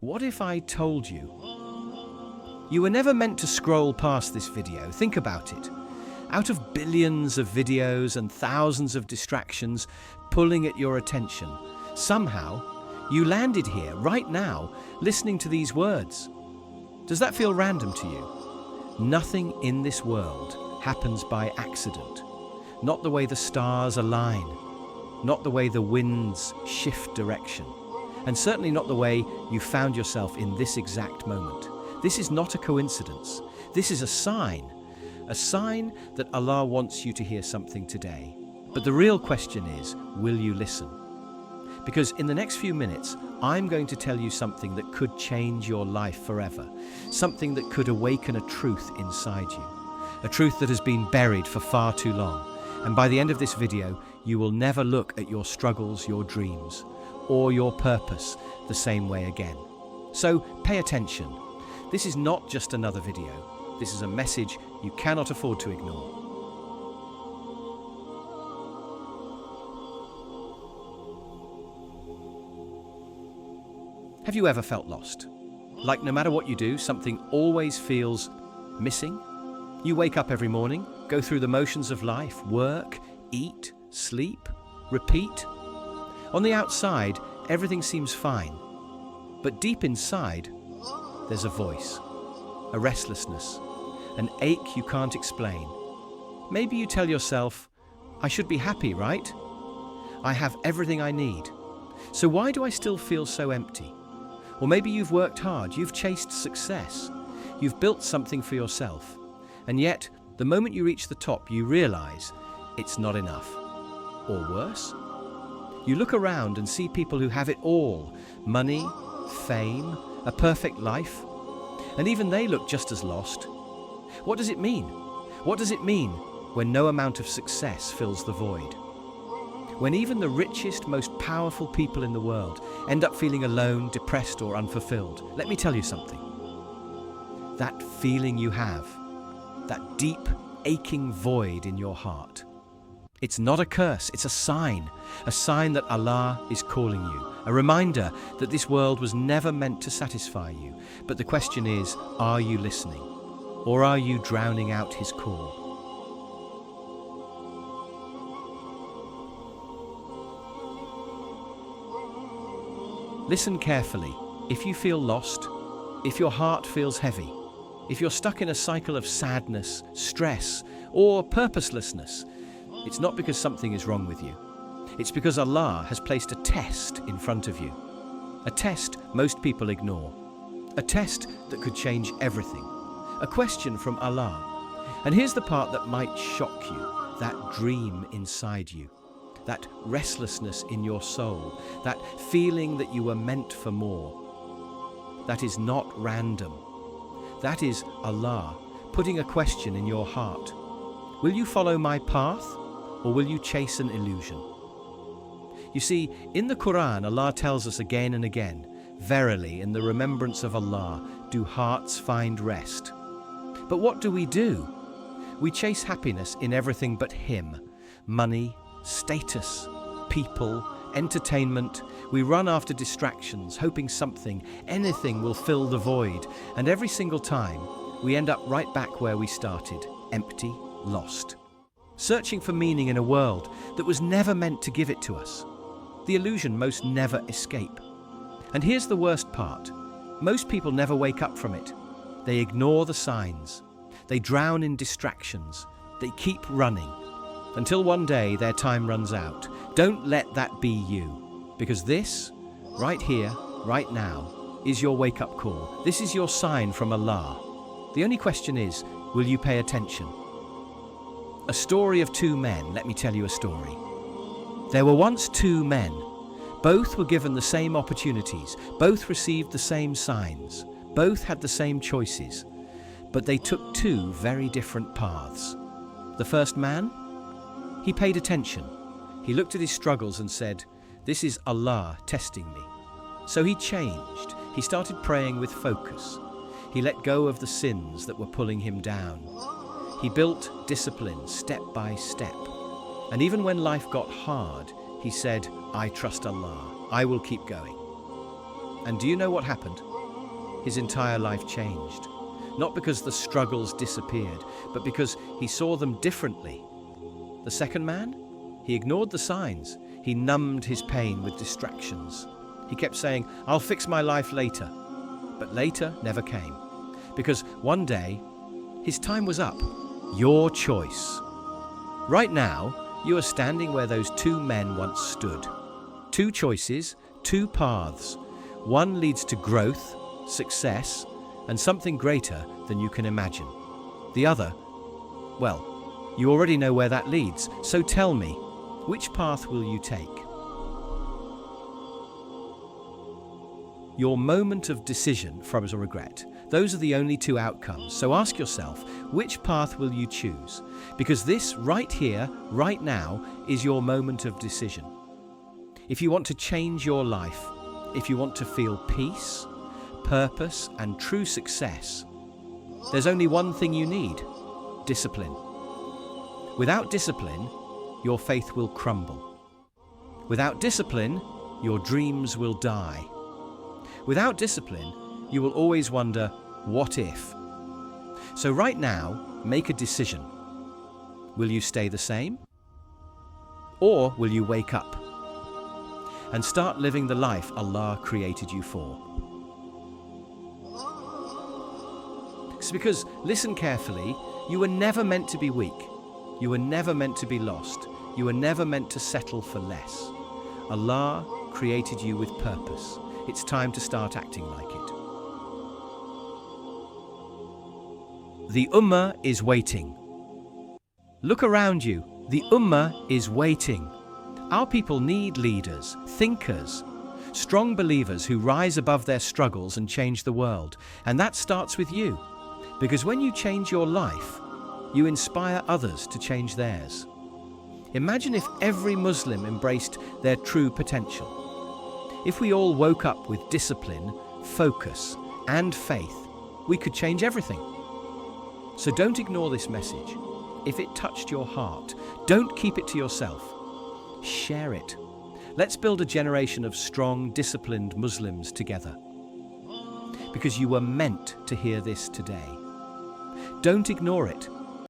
What if I told you? You were never meant to scroll past this video. Think about it. Out of billions of videos and thousands of distractions pulling at your attention, somehow you landed here right now listening to these words. Does that feel random to you? Nothing in this world happens by accident. Not the way the stars align, not the way the winds shift direction, and certainly not the way you found yourself in this exact moment. This is not a coincidence. This is a sign that Allah wants you to hear something today. But the real question is, will you listen? Because in the next few minutes, I'm going to tell you something that could change your life forever, something that could awaken a truth inside you, a truth that has been buried for far too long. And by the end of this video, you will never look at your struggles, your dreams, or your purpose the same way again. So pay attention. This is not just another video. This is a message you cannot afford to ignore. Have you ever felt lost? Like no matter what you do, something always feels missing? You wake up every morning, go through the motions of life, work, eat, sleep, repeat. On the outside, everything seems fine. But deep inside, there's a voice, a restlessness, an ache you can't explain. Maybe you tell yourself, I should be happy, right? I have everything I need. So why do I still feel so empty? Or maybe you've worked hard, you've chased success, you've built something for yourself, and yet the moment you reach the top, you realize it's not enough. Or worse, you look around and see people who have it all: money, fame, a perfect life, and even they look just as lost. What does it mean? What does it mean when no amount of success fills the void? When even the richest, most powerful people in the world end up feeling alone, depressed, or unfulfilled? Let me tell you something. That feeling you have, that deep, aching void in your heart, it's not a curse, it's a sign that Allah is calling you, a reminder that this world was never meant to satisfy you. But the question is, are you listening? Or are you drowning out His call? Listen carefully. If you feel lost, if your heart feels heavy, if you're stuck in a cycle of sadness, stress, or purposelessness, it's not because something is wrong with you. It's because Allah has placed a test in front of you. A test most people ignore. A test that could change everything. A question from Allah. And here's the part that might shock you. That dream inside you. That restlessness in your soul. That feeling that you were meant for more. That is not random. That is Allah putting a question in your heart. Will you follow my path, or will you chase an illusion? You see, in the Quran, Allah tells us again and again, verily, in the remembrance of Allah, do hearts find rest. But what do? We chase happiness in everything but Him. Money, status, people, entertainment. We run after distractions, hoping something, anything will fill the void. And every single time, we end up right back where we started, empty, lost. Searching for meaning in a world that was never meant to give it to us. The illusion most never escape. And here's the worst part. Most people never wake up from it. They ignore the signs. They drown in distractions. They keep running. Until one day their time runs out. Don't let that be you. Because this, right here, right now, is your wake-up call. This is your sign from Allah. The only question is, will you pay attention? A story of two men. Let me tell you a story. There were once two men. Both were given the same opportunities. Both received the same signs. Both had the same choices. But they took two very different paths. The first man, he paid attention. He looked at his struggles and said, "This is Allah testing me." So he changed. He started praying with focus. He let go of the sins that were pulling him down. He built discipline step by step. And even when life got hard, he said, "I trust Allah. I will keep going." And do you know what happened? his entire life changed. Not because the struggles disappeared, but because he saw them differently. The second man? He ignored the signs. He numbed his pain with distractions. He kept saying, "I'll fix my life later." But later never came. Because one day, his time was up. Your choice. Right now, you are standing where those two men once stood. Two choices, two paths. One leads to growth, success, and something greater than you can imagine. The other, well, you already know where that leads. So tell me, which path will you take? Your moment of decision from a regret. Those are the only two outcomes. So ask yourself, which path will you choose? Because this right here, right now, is your moment of decision. If you want to change your life, if you want to feel peace, purpose, and true success, there's only one thing you need: discipline. Without discipline, your faith will crumble. Without discipline, your dreams will die. Without discipline, you will always wonder, what if? So right now, make a decision. Will you stay the same? Or will you wake up and start living the life Allah created you for? It's because, listen carefully, you were never meant to be weak. You were never meant to be lost. You were never meant to settle for less. Allah created you with purpose. It's time to start acting like it. The Ummah is waiting. Look around you. The Ummah is waiting. Our people need leaders, thinkers, strong believers who rise above their struggles and change the world. And that starts with you. Because when you change your life, you inspire others to change theirs. Imagine if every Muslim embraced their true potential. If we all woke up with discipline, focus, and faith, we could change everything. So don't ignore this message. If it touched your heart, don't keep it to yourself. Share it. Let's build a generation of strong, disciplined Muslims together. Because you were meant to hear this today. Don't ignore it.